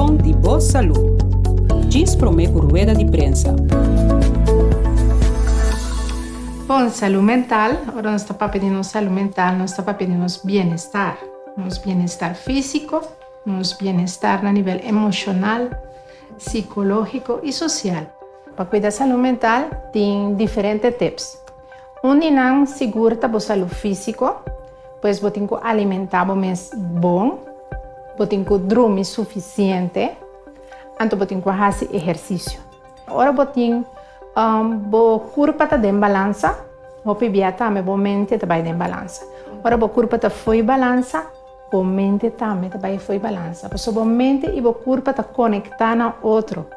Promoção de Boa Saúde. Diz Promeco Rueda de Prensa. Bom, saúde mental, agora nós estamos pedindo saúde mental, nós estamos pedindo nosso bem-estar físico, nosso bem-estar a nível emocional, psicológico e social. Para cuidar da saúde mental, tem diferentes tips. Não segura a saúde física, pois você tem que alimentar bom, você tem que dormir suficiente, então você tem que fazer exercício. Agora você tem que corpo está em balança, você também a mente está em balança. Agora o corpo está fora de balança, a mente também está fora de balança. Porque a mente e o corpo estão conectados a outro.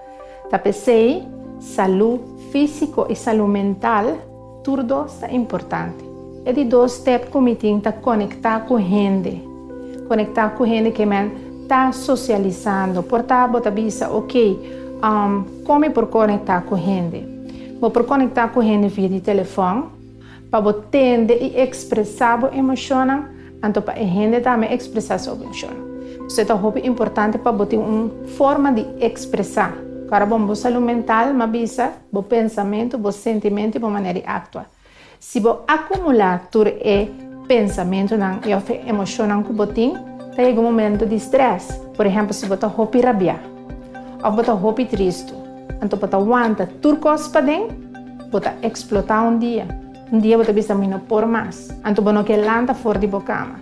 Tá pensei, saúde física e saúde mental, tudo é importante. É de dois steps que me tem que conectar com gente. Conectar com gente que está socializando. Portanto, você pensa, ok, como por conectar com gente? Vou por conectar com gente via telefone, para você entender e expressar a emoção, então para a gente também expressar sua emoção. Isso é importante para você ter uma forma de expressar. Para a saúde mental, mas bisa, o pensamento, o sentimento e a maneira de actuar. Se você acumular todo o pensamento e a emoção que você tem, tem um momento de estresse. Por exemplo, se você está rabiar, ou você está triste, então você aguenta tudo coisas para dentro, você explotar um dia. Um dia você precisa não por mais. Então você não quer lançar fora de cama.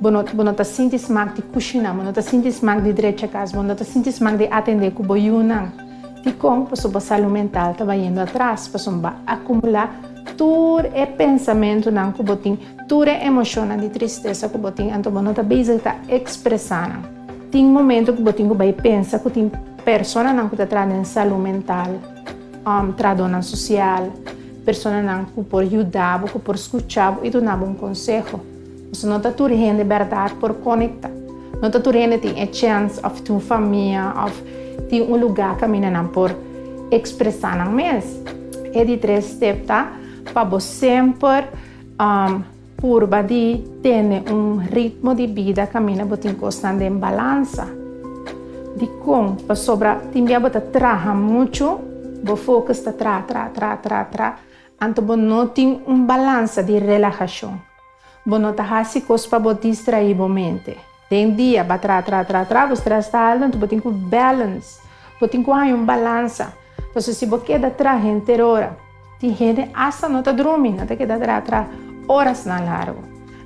Você não está sentindo smag de cozinhar, você não está sentindo smag de direito a casa, você não está sentindo smag de atender com o boiunang. E como a sua saúde mental está indo atrás, você vai acumular todo o pensamento que você tem, toda a emoção de tristeza que você tem, então você está está expressando. Tem momento que você vai pensar que tem pessoas que estão trazendo saúde mental, trabalho social, pessoas que podem ajudar, que podem escutar e dar um conselho. Você não está tudo de verdade por conectar. Não está tudo tem a chance de ter uma família, de um lugar que caminhar por expressar não mesmo. É de 3 steps, tá? Para você sempre curva de ter um ritmo de vida que caminha você constante em balança. De como para sobra também você trabalha muito, você foca está tra. Então você não tem balança de relaxação. Você não está fazendo coisas para você distrair a mente. Tem dia para você está alto, então você tem que balance. Você tem que ter balança. Então se você queda atrás inteira hora, tem gente hasta não está dormindo, não está queda atrás horas na largo.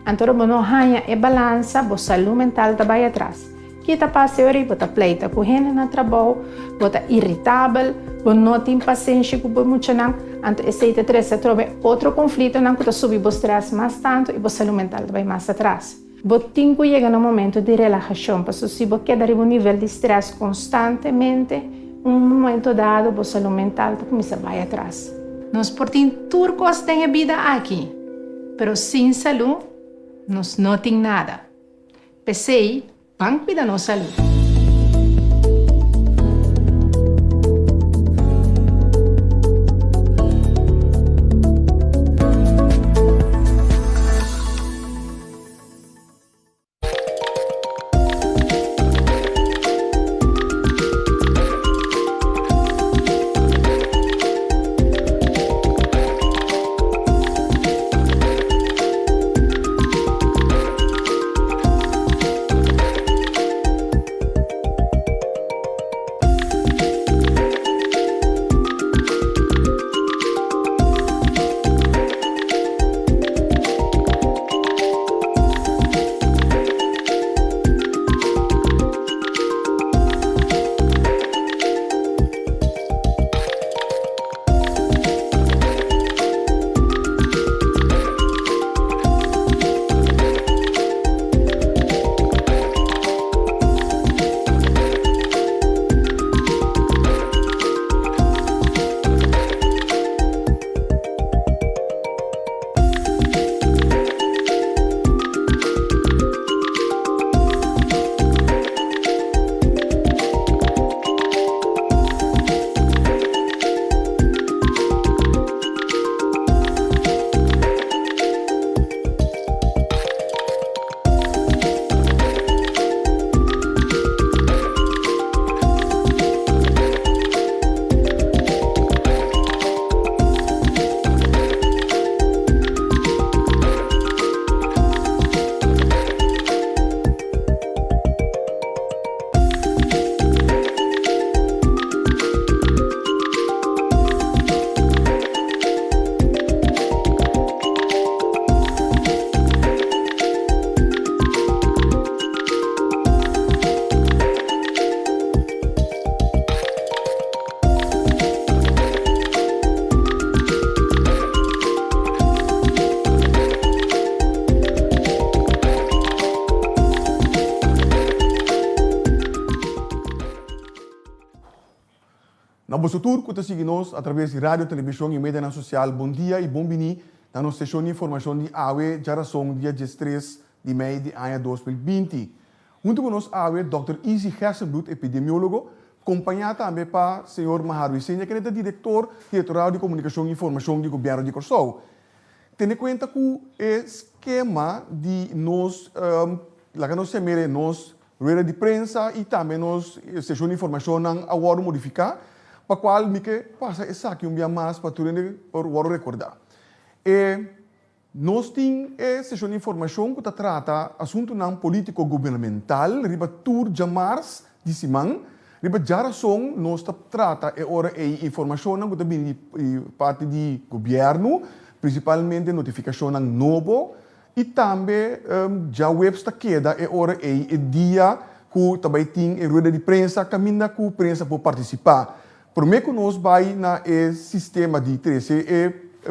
Então você não tem balança, a saúde mental está bem atrás. Que está passando, você pleita com gente no trabalho, você está irritável, você não tem paciência com muito não. Então você trova outro conflito, não que subir o estresse mais tanto e a saúde mental vai mais atrás. Você tem que chegar no momento de relaxação, porque se você queda em um nível de estresse constantemente, um momento dado a saúde mental começa a vai atrás. Nós podemos tudo que tem a vida aqui, mas sem saúde, nós não temos nada. Pensei, vamos cuidar da nossa saúde. Na Bosotur, que seguimos através de rádio, televisão e mídia social. Bom dia e bom vini na nossa sessão de informação de AWE, geração dia 13 de maio de ano 2020. Junto conosco, AWE, Dr. Easy Hersenbloed, epidemiólogo, acompanhado também para o senhor Maharu Isenha, que é diretor de comunicação e informação do governo de Corsou. Tendo em conta que o esquema de nós, lá que nós chamamos nós, rueda de prensa e também nós, sessão de informação, agora modificar, para qual me que passa essa aqui dia mais para tu recordar. Nós temos sessão de informação que trata assunto não político governamental, riba tur jamars de semana, riba geração nós trata ora informação que também parte do governo, principalmente notificação novo e também já web está queda ora dia que também tem rueda de prensa caminha que a prensa pode participar. Por meio que nós vai na sistema de 13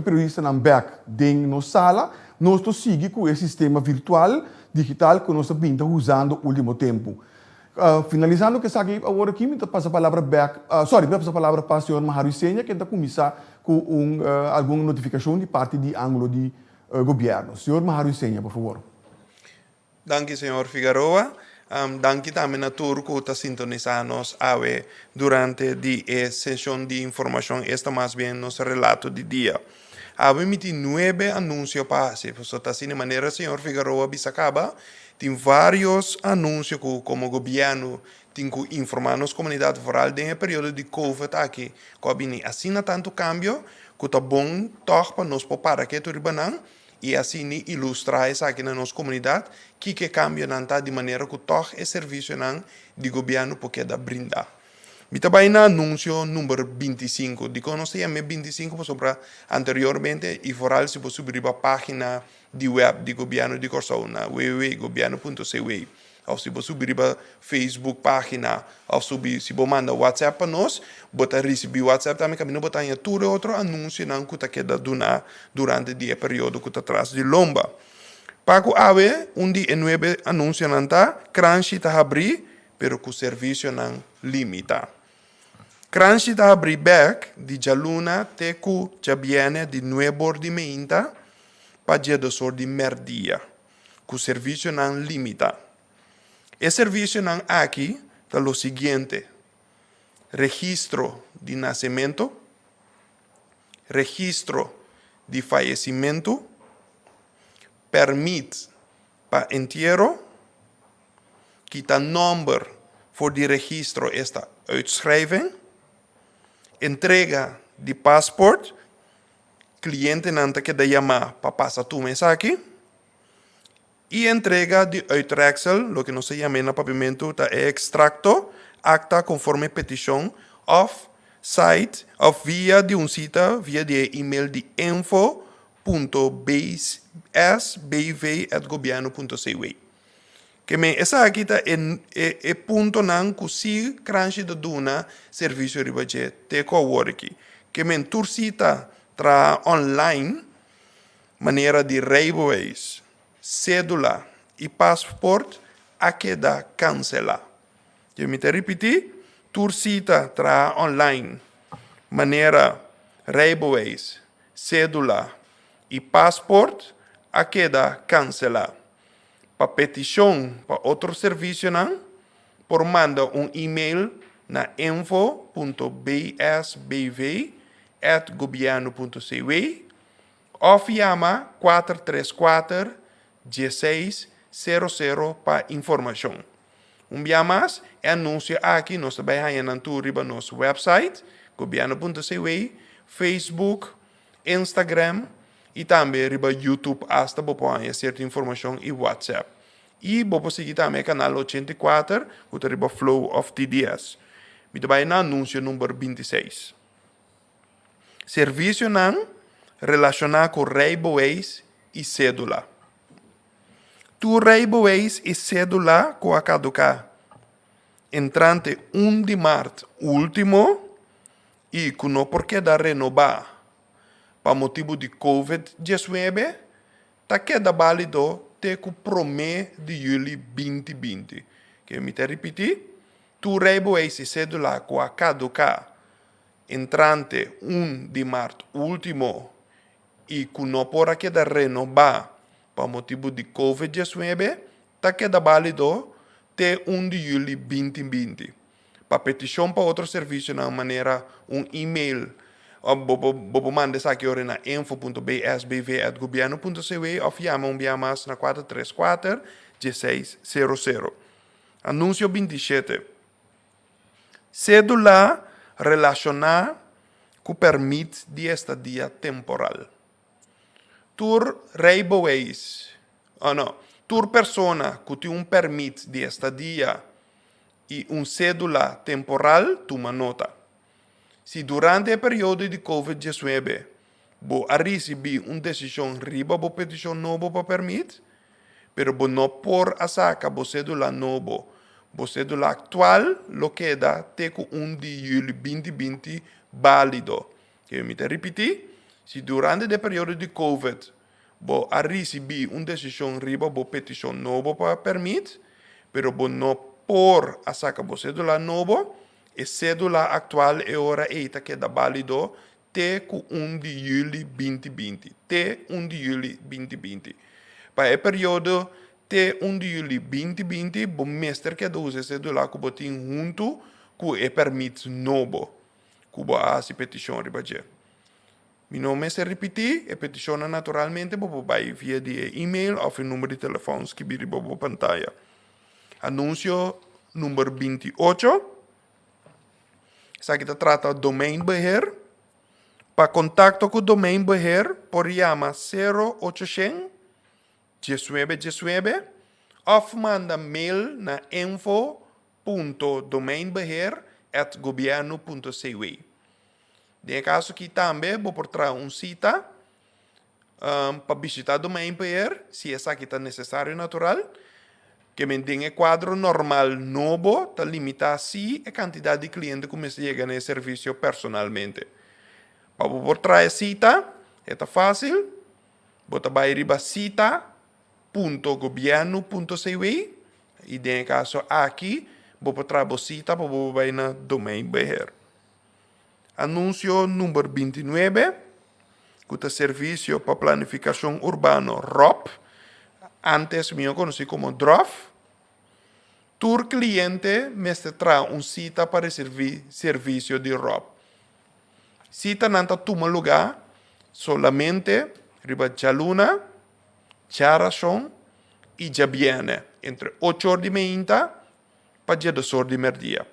periodista na back dentro na sala, nós seguimos com o sistema virtual digital que nós estamos usando no último tempo. Finalizando que aqui agora aqui me passa a palavra passa a palavra para o senhor Maharu Isenha, que está começar com alguma notificação de parte de ângulo de governo. Senhor Maharu Isenha, por favor. Danke, senhor Figueroa. Danke também a todos que estão sintonizados durante a sessão de informação. Esta mais bem nosso relato de dia. Há emitido 9 anúncios para se está assim de maneira, senhor Figueroa Bissacaba, tem vários anúncios que como governo tem que informar nossa comunidade rural no período de Covid aqui. Que assim tanto cambio, que está bom para nós para que tu ribanan e assim ilustrar isso aqui na nossa comunidade que cambia de maneira que toque o serviço de governo porque dá brindar. Me também na anúncio número 25, de que nós temos 25 sobre anteriormente e foral se pode subir a página de web de governo de Corsou na www.governo.cw. Ou se você subir a Facebook página, ou se você manda WhatsApp para nós, você receber WhatsApp também, que não botar em todo outro anúncio que está quedando durante o período que está atrás de lomba. Pago ave, dia 9 anúncio não está, crunch está abrir, pero que o serviço não limita. Crunch está abrir back de jaluna até que já viene de 9 de meia para dia 2 de merdia, que o serviço não limita. O serviço aqui está o seguinte: registro de nascimento, registro de falecimento, permite para entierro, que está número voor de registro esta uitschrijving, entrega de passport, cliente nanta que da llama para passar tu mensaje, e entrega de uitreksel, lo que no se llama en papimento, é extracto, acta conforme petição, of site, of via de cita, via de e-mail de info.sbv@governo.cw. Que essa aqui é ponto não que se crunch de duna serviço de budget te cowork. Que turcita tra online maneira de rijbewijs, cédula e passaporte a queda cancela. Eu me repetir, turcita tra online maneira rijbewijs, cédula e passaporte a queda cancela. Para petição para outro serviço, por manda e-mail na info.bsbv@governo.cw ou chama 434-1600 para informação. Dia mais, anúncio aqui, nós também temos no nosso website, governo.cw, Facebook, Instagram, e também riba YouTube hasta para certa informação e WhatsApp. E vou seguir também o canal 84, o riba Flow of TDS. Me também na anúncio número 26. Serviço não relacionado com rijbewijs e cédula. Tu rijbewijs e cédula com a caducar entrante 1 de março último e que não porque da renovar para motivo de Covid-19, está queda válido até o 1 de julho 2020. Que me repetir, tu rijbewijs e cédula com a caducar entrante 1 de março último e que não pode quedar renovar por motivo de Covid-19, está queda válido até 1 de julho 2020. Para petição para outro serviço, na maneira e-mail, bobo manda aqui na info.bsbv@governo.cw ou chama mais na 434-1600. Anúncio 27. Cédula relacionada com permite de estadia temporal. Tur reiboeis, tur persona que tem permite de estadia e cédula temporal, toma nota. Se durante o período de Covid-19, você recebeu decisão riba a petição nova para permite, pero você não por a saca a cédula nova. A cédula atual lo queda até 1 de julho 2020 válido. Eu me repetir, se durante o período de Covid, você recebeu decisão riba a petição nova para permite, pero você não por a saca a cédula nova, a cédula atual é hora eita queda válido até 1 de julho 2020. Até 1 de julho 2020. Para o período até 1 de julho 2020, o mestre que usa cédula que você tem junto com o permite novo que você faz petição ribadia. Meu nome é repetir, a petição naturalmente você vai via de e-mail ou o número de telefone que vira na pantalla. Anúncio número 28. Essa aqui trata domain beheer. Para contato com o domain beheer, por chamar 0800 1919 ou manda mail na info.domainbeheer@governo.cw. De caso que também vou por trás cita para visitar o domain beheer, se essa aqui está necessário natural, que mantém o quadro normal novo, está limitado assim a quantidade de clientes que começa a chegar no serviço personalmente. Para por trás cita, é fácil, você vai ir a cita.governo.cw e de caso aqui, você traz cita para você vai na domain beheer. Anúncio número 29, que é o Serviço para Planificação Urbana ROP, antes me conheci como DROF. Tur cliente me traz cita para servir serviço de ROP. Cita não toma lugar solamente riba Jaluna, Charason e Jabiene, entre 8 horas de manhã para 2 horas de meio-dia.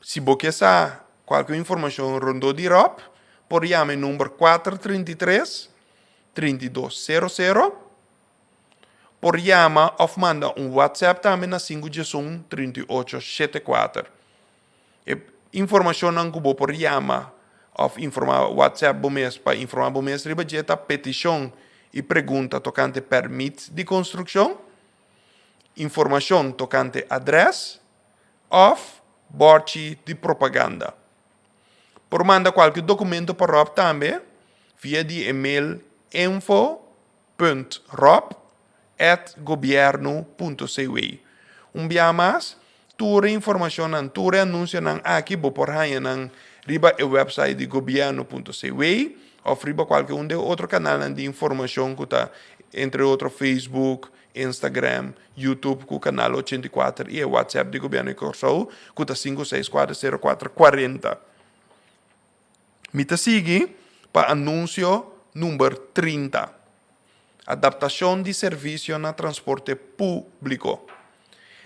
Se você quer qualquer informação rondo de ROP, por chame número 433-3200, por chama ou manda WhatsApp também na 511-3874. Informação não que você por chama ou informar WhatsApp para informar você sobre a petição e pergunta tocante permite de construção, informação tocante adresse ou borte de propaganda. Por mandar qualquer documento para ROP também, via de e-mail info.rop@governo.cw. Dia mais, toda informação e toda anúncio aqui por aí na riba o website de governo.cw ou riba qualquer outro canal de informação que está entre outro Facebook, Instagram, YouTube com o canal 84 e o WhatsApp de Governo de Corsou que está 5640440. Me sigue para anúncio número 30. Adaptação de serviço no transporte público.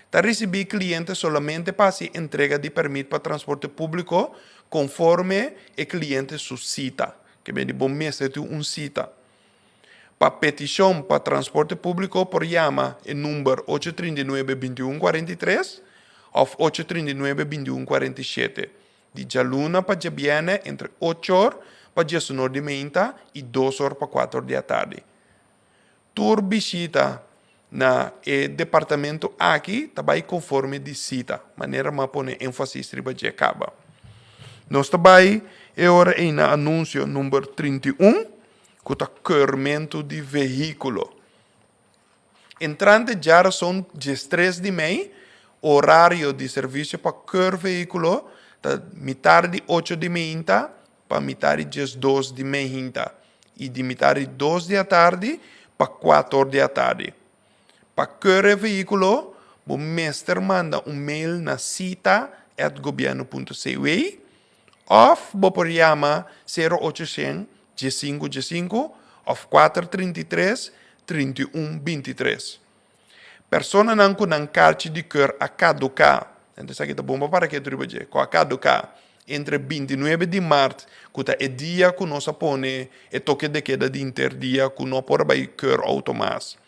Está receber clientes somente para a entrega de permito para transporte público conforme o cliente suscita. Que bem de bom mês tem cita. Para petição para transporte público, por chama o número 839-2143 ou 839-2147. De Jaluna para Jabiene, entre 8 horas para 19 de manhã e 2 horas para 4 da tarde. Tur visita na departamento aqui, também conforme de cita. Maneira de pôr ênfase para de acaba. Nós também agora em anúncio número 31, que é o keurmento de veículo. Entrante já são 13 de maio, horário de serviço para keur veículo, da metade de 8 de manhã para metade de 2 de manhã. E de metade de 2 da tarde para 4 da tarde. Para cada veículo, o mestre manda um mail na cita@governo.cw ou por chamar 0800 1515 ou 433-3123. Persona não com um cartão de cor a caducar. Então, isso aqui é bom para que tu ribeje. Com a caducar, entre 29 de março, que é dia que nós põe e toque de queda de interdia, que não pode vai cor automático.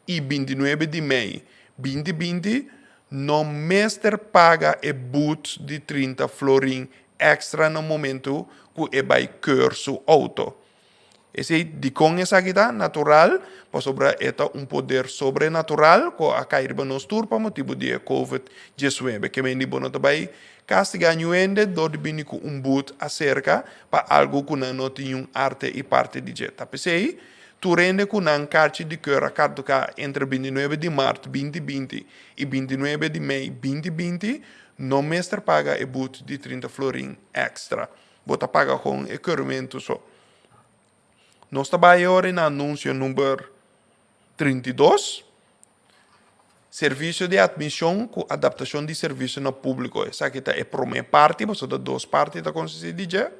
E 29 de maio, 2020, no mestre paga e boot de 30 florin extra no momento que vai cor su auto. Esse de com essa aqui natural, para sobre poder sobrenatural que a cair nos tur para motivo de COVID-19, que me dibono também castigar nuende do de bini com boot acerca para algo que não tem arte e parte de jet. Pensei, tu rende com um cartão de cor a carta entre 29 de março 2020 e 29 de maio 2020, no mestre paga e boot de 30 florin extra. Bota paga com equipamento só. Nós trabalhamos no anúncio número 32, serviço de admissão com adaptação de serviço no público. Essa aqui é a primeira parte, mas são duas partes da consistência.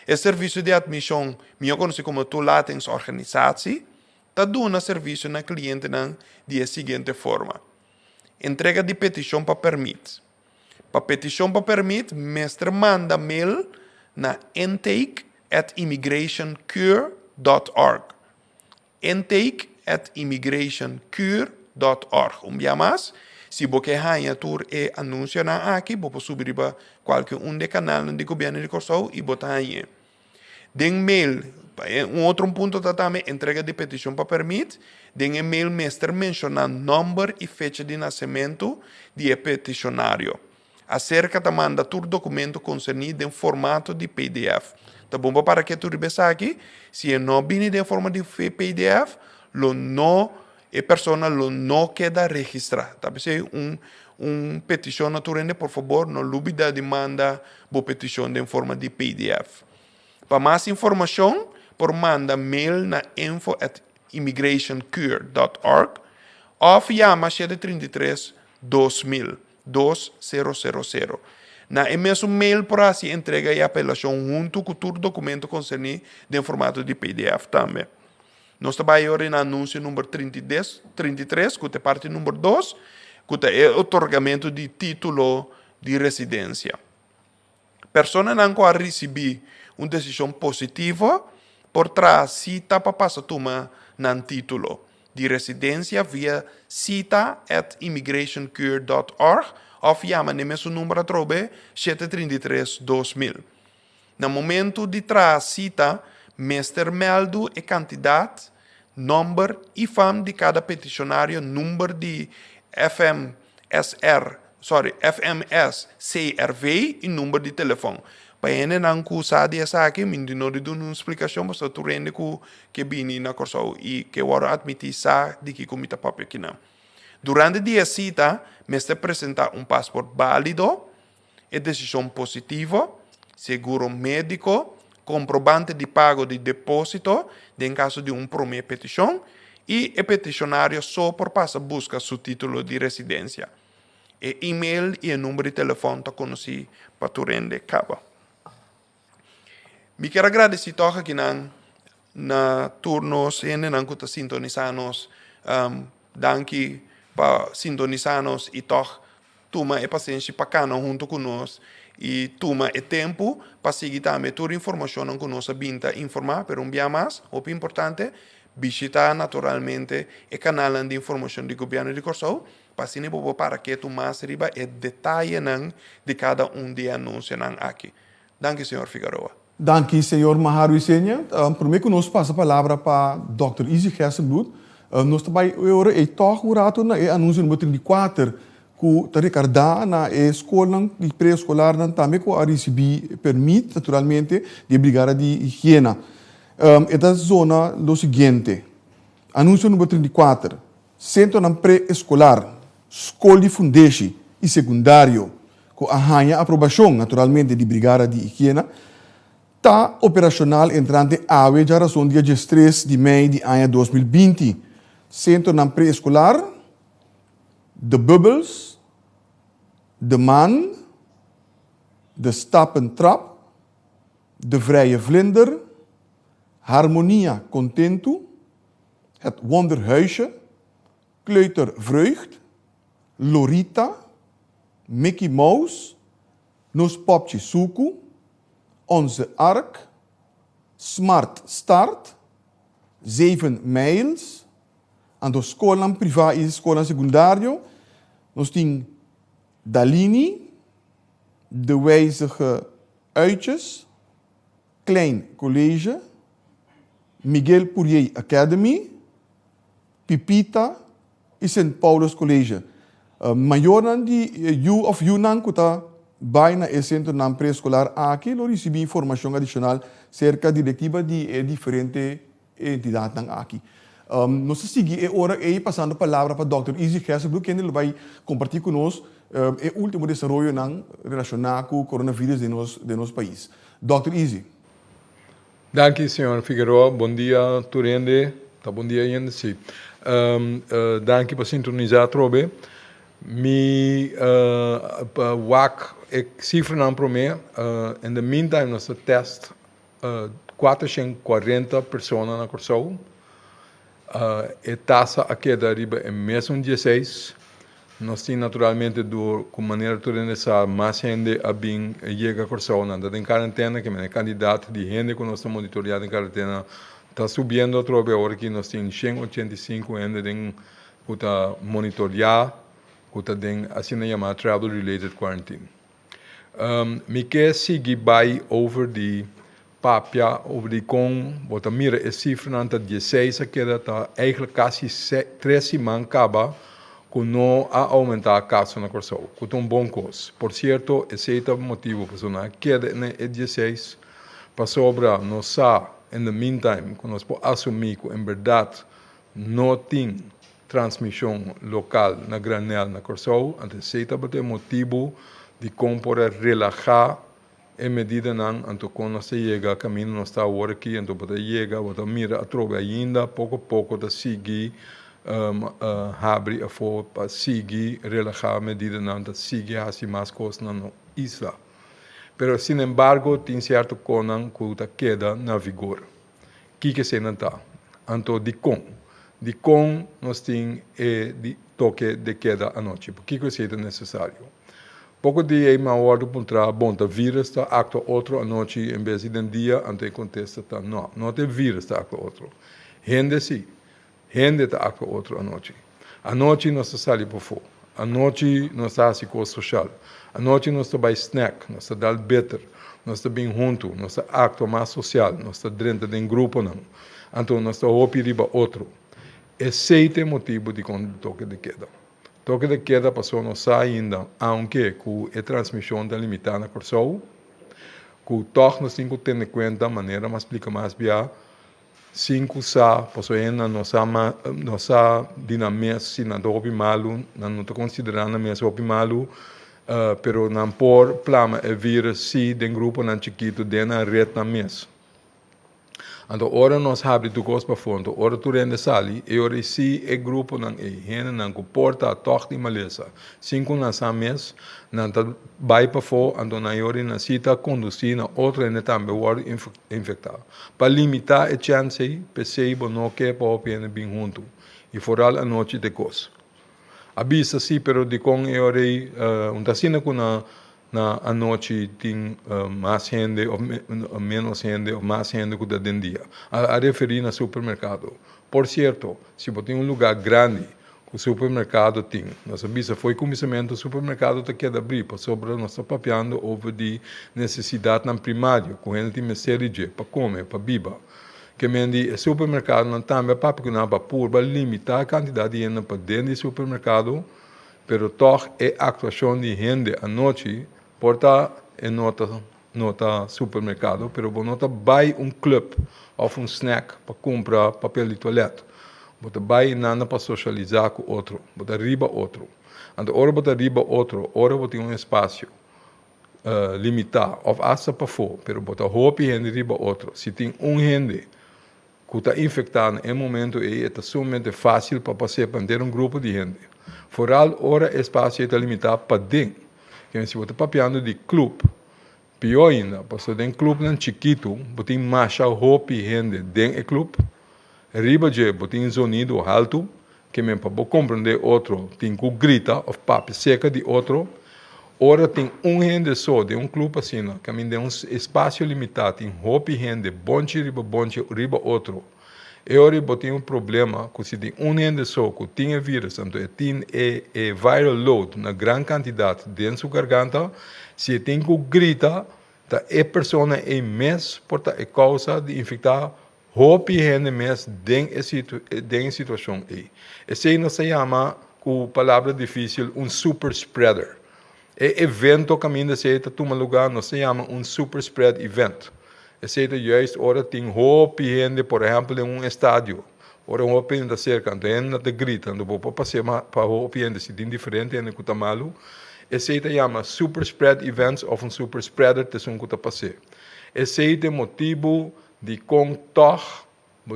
O serviço de admissão, eu conheço como Toelatings Organisatie, está dando serviço na cliente de seguinte forma. Entrega de petição para permit. Para petição para permit, mestre manda mail na intake@immigrationcure.org. intake@immigrationcure.org. Dia mais, se você ganha tour e anuncia na aqui, você subir para qualquer de canal de governo de Corsou e botar aí. Den mail, outro ponto também, entrega de petição para permit, den e-mail mestre menciona número e fecha de nascimento de peticionário. Acerca da manda todo documento concernido em formato de PDF. Tá bom para que tu ribesa aqui, se não viene em forma de PDF, a persona não queda registrada. Tá bem? Petição naturalmente, por favor, não dúvida de manda a petição em forma de PDF. Para mais informação, por manda mail na info@immigrationcure.org ou chama 733-2000. 2000. Na mesmo mail por assim entrega e apelação junto com todo documento concernido em formato de PDF também. Nós trabalhamos no anúncio número 33, que é parte número 2, que é o otorgamento de título de residência. Pessoa não pode receber uma decisão positiva por trás cita para passar tomar no título de residência via cita@immigrationcure.org ou chama no mesmo número a trobe 733-2000. No momento de trás cita, mestre meldo e candidato, número e fam de cada peticionário, número de FMS CRV e número de telefone. Para ele não usar essa aqui, me não deu uma explicação, mas tu rende que vini na Corsou e que eu admitir de que comita papel aqui não. Durante o dia cita, mestre apresenta passaporte válido, decisão positiva, seguro médico, comprovante de pago de depósito, em caso de primeira petição, e o peticionário só por passar busca seu título de residência. E-mail e o número de telefone está conhecido para tu rende cabo. Me quero agradecer aqui na turnos e na que sintonizamos. Danke para sintonizarmos e toma a paciência para cá junto conosco e toma o tempo para seguir também toda a informação que nós vinta informar, pero dia mais, o importante, visitar naturalmente o canal de informação do governo de Corsou, para que tu mais riba e detalhe de cada de anúncios aqui. Danke, senhor Figueroa. Danke, senhor Maharu Isenia. Primeiro que nós passa a palavra para Dr. Izzy Gersenbloed. Nós também agora o rato na anúncio número 34 que está recordado na escola e pré-escolar também que a receber permite naturalmente de brigada de higiene. Esta zona lo seguinte. Anúncio número 34. Centro na pré-escolar, escola de fundeixe e secundário, com a aprovação, naturalmente, de Brigada de Higiene, está operacional entrante AWE já razão dia 13 de maio de ano 2020. Centro na pré-escolar, de Bubbles, de Man, de Stap en Trap, de Vrije Vlinder, Harmonia Contento, het Wonderhuisje, Kleuter Vreugd, Lorita, Mickey Mouse, Nos Popje Suku, Onze Ark, Smart Start, 7 Mails, en de scholen privé e scholen secundario, nós temos Dalini, De Wijzige Uitjes, Klein College, Miguel Poirier Academy, Pipita e St. Paulus College. Maior dan die Yunnan kuta bijna é centro na pré-escolar aqui, lo recebi informação adicional cerca diretiva de diferente entidades aqui. Nós seguimos agora passando a palavra para o Dr. Easy Hesselbroek, que ele vai compartilhar conosco o último desenvolvimento relacionado com o coronavírus de nosso país. Dr. Easy. Danke, senhor Figueroa. Bom dia, Turende. Bom dia, ainda sim. Danke por sintonizar, Trobe. WAC, cifra não para mim. In the meantime, nós test 440 pessoas na Corsou. A taxa aqui da riba é mesmo 16. Nós temos naturalmente, com maneira de saber, mais gente a vir chega a Corsou. Nada em quarentena, que é candidato de gente que nós estamos monitorando em quarentena. Está subindo outra hora que nós temos 185 gente que está monitorear, que está assim chamada travel related quarantine. Me quer seguir by over the papia over de com, bota mira a cifra nanta 16 que está eigenlijk quase 3 semanas acaba com não a aumentar a caso na Corsou, com um bom coisa. Por certo, esse é o motivo para sonar queda na 16 para sobra não sa in the meantime, quando nós podemos assumir que em verdade não tem transmissão local na granel na Corsou, então esse é o motivo de compor relaxar em medida que quando nós chega a caminho, nós está agora aqui, então pode chegar, pode mirar a trova ainda, pouco a pouco, de seguir, abre a for para seguir, relaxar a medida que seguir assim mais coisas na isla. Pero, sin embargo, tem certo conan que queda na vigor. Que se não está? Então, de com nós temos de toque de queda à noite. Por que isso é necessário? Pouco de aí, uma hora para bom, tá vírus, está acto outro à noite, em vez de dia, ante contesta, tá não tem vírus, está acto outro. Gente sim, gente está acto outro à noite. À noite nós saímos por fora. À noite nós estamos psicossocial. À noite nós estamos snack, nós estamos better, nós estamos bem juntos, nós estamos acto mais social, nós estamos dentro de um grupo não. Então nós estamos riba outro. Esse é o motivo de toque de queda. Toque de queda passou não sai ainda, aunque com a transmissão da limitada na Corsou, que toque nós temos que ter em conta, maneira mas explica mais bem, 5 sa passou ainda nossa dinâmica se não dobe malu, não estou considerando mesmo dobe malu, pero não por plama é vir se de grupo não chiquito de na rede na mesa. Então, ora nós abrimos do gosto para fundo, ora tu rende sali, e ora se é grupo não é, gente não comporta a toque de maleza. 5 na mês, não tá vai para fora, então na hora na cita conduzir na outra ainda também o infectado. Para limitar a chance, pensei não que para o pena bem junto e foral a noite de coisa. Avisa sim, pero de com é hora tacina com na noite tem mais gente ou menos gente ou mais gente que dá dia. A referir no supermercado. Por certo, se você tem lugar grande que o supermercado tem, nossa visa foi começamento do supermercado que quer abrir, para sobre nós está papiando over de necessidade na primário, com ele tem série de para comer, para beber. Que mendi o supermercado não também para que não para limitar a quantidade de gente para dentro do supermercado, pero toch é actuação de gente à noite porta em nota supermercado, pero nota vai club ou snack para comprar papel de toalete. Bota vai nada para socializar com outro, bota riba outro. Então, ora bota riba outro, ora bota espaço. limitar, ou hasta para fora, pero botar roupa e riba outro. Se tem gente que está infectado em momento é somente fácil para passar para ter grupo de gente. Vooral, ora espaço está limitado para dentro. Que se você está papiando de clube, pior ainda, porque tem clube chiquito, você mais roupa e gente dentro do clube, riba de tem sonido alto, que me para compreender outro, tem que grita, ou papi seca de outro. Ora tem gente só, de clube assim, que me tem espaço limitado, tem roupa e gente, bonde, riba outro. E ora tem problema, que se tem gente só, que tem vírus, então tem viral load na grande quantidade dentro da sua garganta, se tem que grita, a pessoa é mais por a causa de infectar roupa e gente mais dentro da situação. Esse não se chama, com palavra difícil, super spreader. É evento que ainda se toma lugar, não se chama super spread event. Esse é justo, ora tem roupa e gente, por exemplo, em estádio. Ora roupa ainda cerca, ainda te grita, não pode passar para roupa e gente, se tem diferente, ainda que está malo. Esse é chama super spread events ou super spreader, que são que está passando. Esse é o motivo de contar,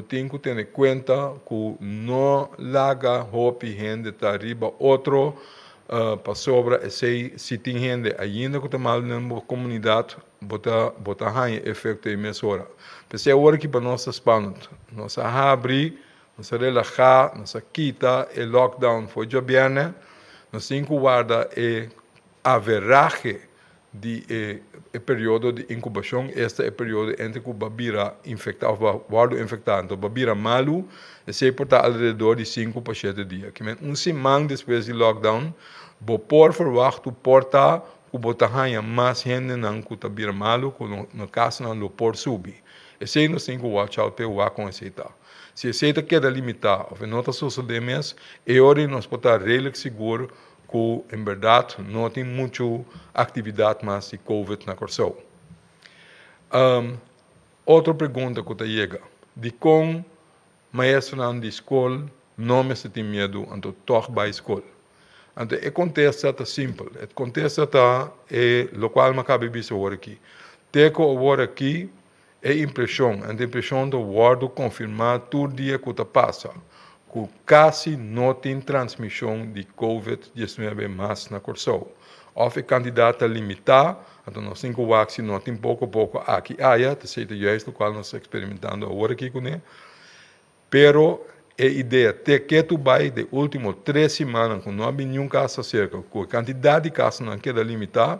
tem que ter em conta que não larga roupa e gente está arriba outro, para sobre, se tem gente ainda que está mal na comunidade, botar efeito em mesma hora. Porque é hora que para nós espanhol, nós abrir, nós relaxar, nós quita o lockdown foi já bem, nós temos que guardar a verraje de período de incubação, este é o período entre que o babira infectado, guardo infectado, então babira malo, se porta alrededor de 5 para 7 dias. Que semana depois do lockdown, por verwacht porta que bota mais gente não que babira malo, que no caso não por subir. Esse não tem que watch out para com esse tal. Se esse queda limitado, ou não está sucedendo mais, é hora nós podemos relax seguro que, em verdade, não tem muita atividade mais de COVID na Corsou. Outra pergunta que chega, de como maestro de escola não me tem medo de tocar para a escola. Então, o contexto é simples. O contexto é o qual me cabe visto agora aqui. Teco agora aqui é a impressão do guardo confirmar todo dia que está passando. Que quase não tem transmissão de COVID-19 mais na Corsou. Ou é candidata limitada, então nós temos que ver se não tem pouco aqui, o qual nós estamos experimentando agora aqui com ele. Pero a ideia é que tu vai de último 3 semanas, com não há nenhum caso cerca, com a quantidade de casos não queda limitada,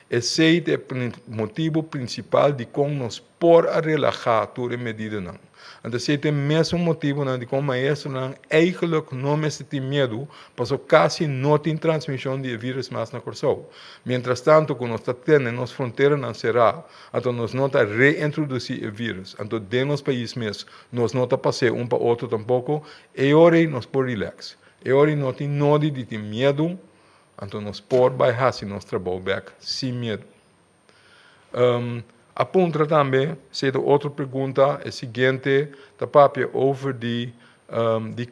esse é o motivo principal de como nós por relaxar toda a medida não. Então, esse é o mesmo motivo de como maestro não eigenlijk não me tem medo, porque quase não tem transmissão de vírus mais na Corsou. Mientras tanto, quando nós temos nas fronteiras não será, então nós não está reintroduzir o vírus. Então, dentro dos países mesmo, nós não está passando para outro tampouco, e hora nós por relax. E hora não tem nada de ter medo, então nós por baixar se nós trabalhamos back sem medo. Aponta também, se outra pergunta é a seguinte, da papia over de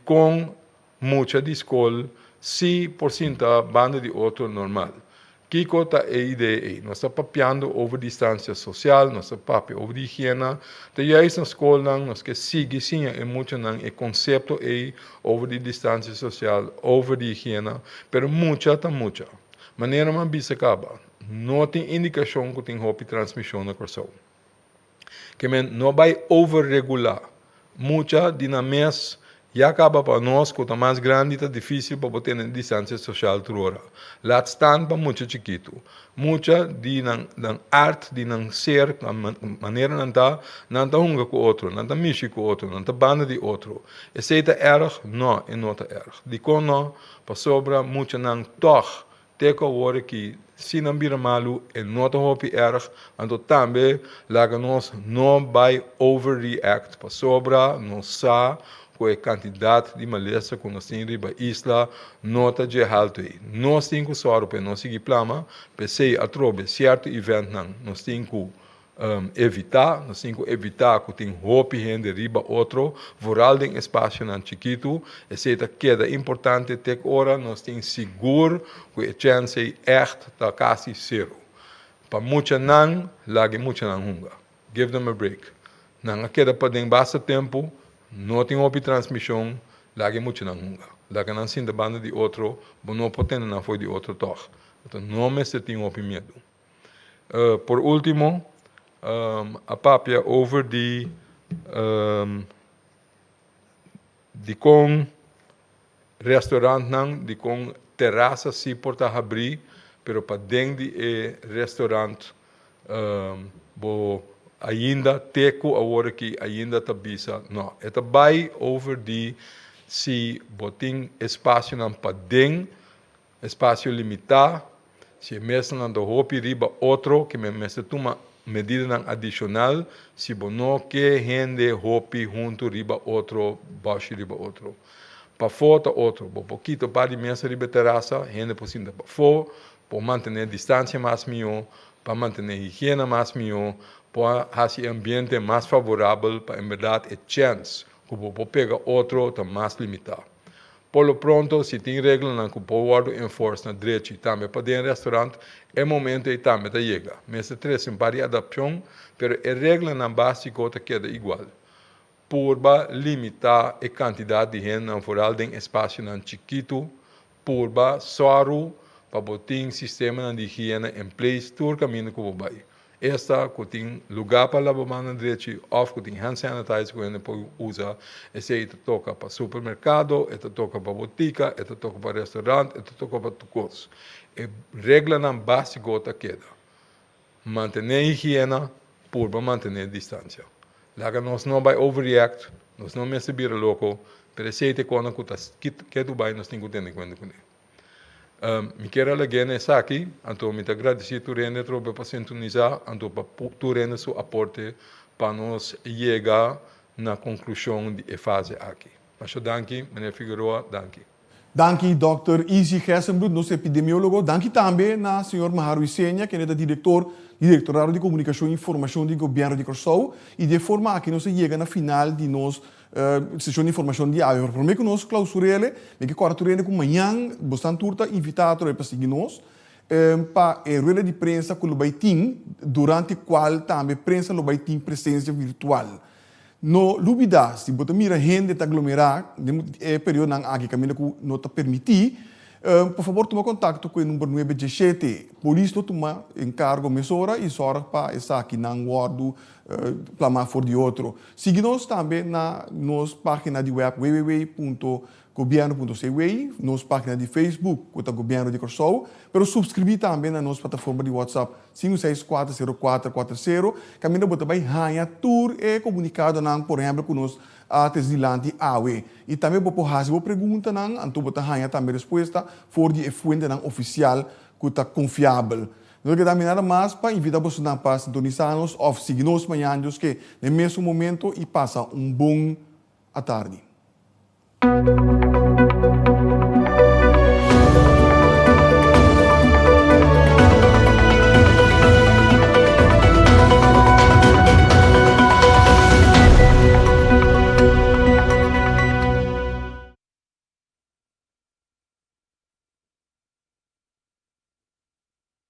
com muita de escola, 100% banda de outro normal. Que coisa é a ideia? Nós estamos papiando over distância social, nós estamos papiando over higiene. Então, já na escola, nós que seguir sim, é muito o conceito é over de distância social, over de higiene, pero muita. Maneira mais bisa acaba. Não tem indicação que tem roupa de transmissão na Corsou. Que não vai overregular. Muita dinâmica já acaba para nós, que está mais grande, está difícil para ter distância social toda. Lá está para muito chiquito. Muita de arte, de não ser, a maneira não está hunga com outro, não está mishi com outro, não está banda de outro. Esse é erro? Não, é não erro. De como para sobra, muita não toca. Teco agora que se não vira malo e não está erro, então também nós não vai overreact para sobra, não sabe com a quantidade de maleza que nós temos na isla, não está de alto aí. Nós temos que só para nós seguir plama, para ser atrobe certo evento não, nós temos que evitar que tem roupa e gente riba outro, vooral em espaço não chiquito, essa queda importante até agora nós temos seguro que a chance é está quase zero. Pa mucha nang, lagi mucha nang hunga. Give them a break. Nang akeda pa ding basta tempo, não tem opi transmissão, lagi mucha nang hunga. Lagi nang sinda banda de outro, bo não potendo não foi de outro toch. Então não me se tem opi medo. Por último, a papia over de com restaurant nang, de com terraça si porta abrir, pero para dentro de restaurant bo ainda teco agora que ainda tá bisa não é vai over de se botin espaço não para dentro espaço limitado se mesmo não do hopi riba outro que me mesmo toma medida não adicional se bono que gente hopi junto riba outro baixo riba outro para fora outro bo pouquito para de mesa riba terraça gente por cima para fora para manter distância mais melhor, para manter higiene mais melhor, para fazer ambiente mais favorável, para em verdade a chance que você pega outro tá mais limitado. Por lo pronto, se tem regra não que pode enforce na direita também para dentro do restaurante, é momento e também tá chega. Mas três em várias adaptações, pero a regra não básica tá queda igual. Por limitar a quantidade de gente não foral em espaço não chiquito, por só para botar sistema de higiene em place, todo caminho que vai. Esta que tem lugar para lavar mão na direita, ou que tem hand sanitizer que você pode usar, esse toca para supermercado, esse toca para botica, esse toca para restaurante, esse toca para tucos. A regra não básica é queda. Manter higiene por manter distância. Lá nós não vai overreact, nós não me subir louco, mas esse é quando que tu vai nós temos que ter em conta com ele. Me quero alegrar essa aqui, então me agradecer tu rende trobe para sintonizar, então para tu rende seu aporte para nós chegar na conclusão de fase aqui. Mas danke, meneer Figueroa, danke. Danke, Dr. Easy Gessenbloed, nosso epidemiólogo. Danke também na senhor Maharu Isenia, que é o Diretorado de Comunicação e Informação do Governo de Curaçao, e de forma que nós chega na final de nós sessão de informação de áudio. Por mim que nós clausurele, que quarta-feira com manhã, bastante turta invitado para seguir nós para a rueda de prensa com o Baitim, durante a qual também prensa o Baitim presença virtual. No lubida, se você mira gente de aglomerar, é período em que caminho que não te permitir, por favor, toma contato com o número 917. Por isso, toma encargo mesora e sorra para estar aqui na guardo clamar for de outro. Siga-nos também na nossa página de web www.governo.cw, nossa página de Facebook, que é Governo de Curaçao, pero subscrever também na nossa plataforma de WhatsApp 5640440. Caminho você vai ganhar tour e comunicado não, por exemplo, com nós até dilante AWE. E também você pode fazer uma pergunta não, então você ganha também resposta for de fonte não oficial que está confiável. Não quero nada mais para invitar você para sintonizar-nos ou seguir-nos amanhã, que no mesmo momento e passa bom tarde.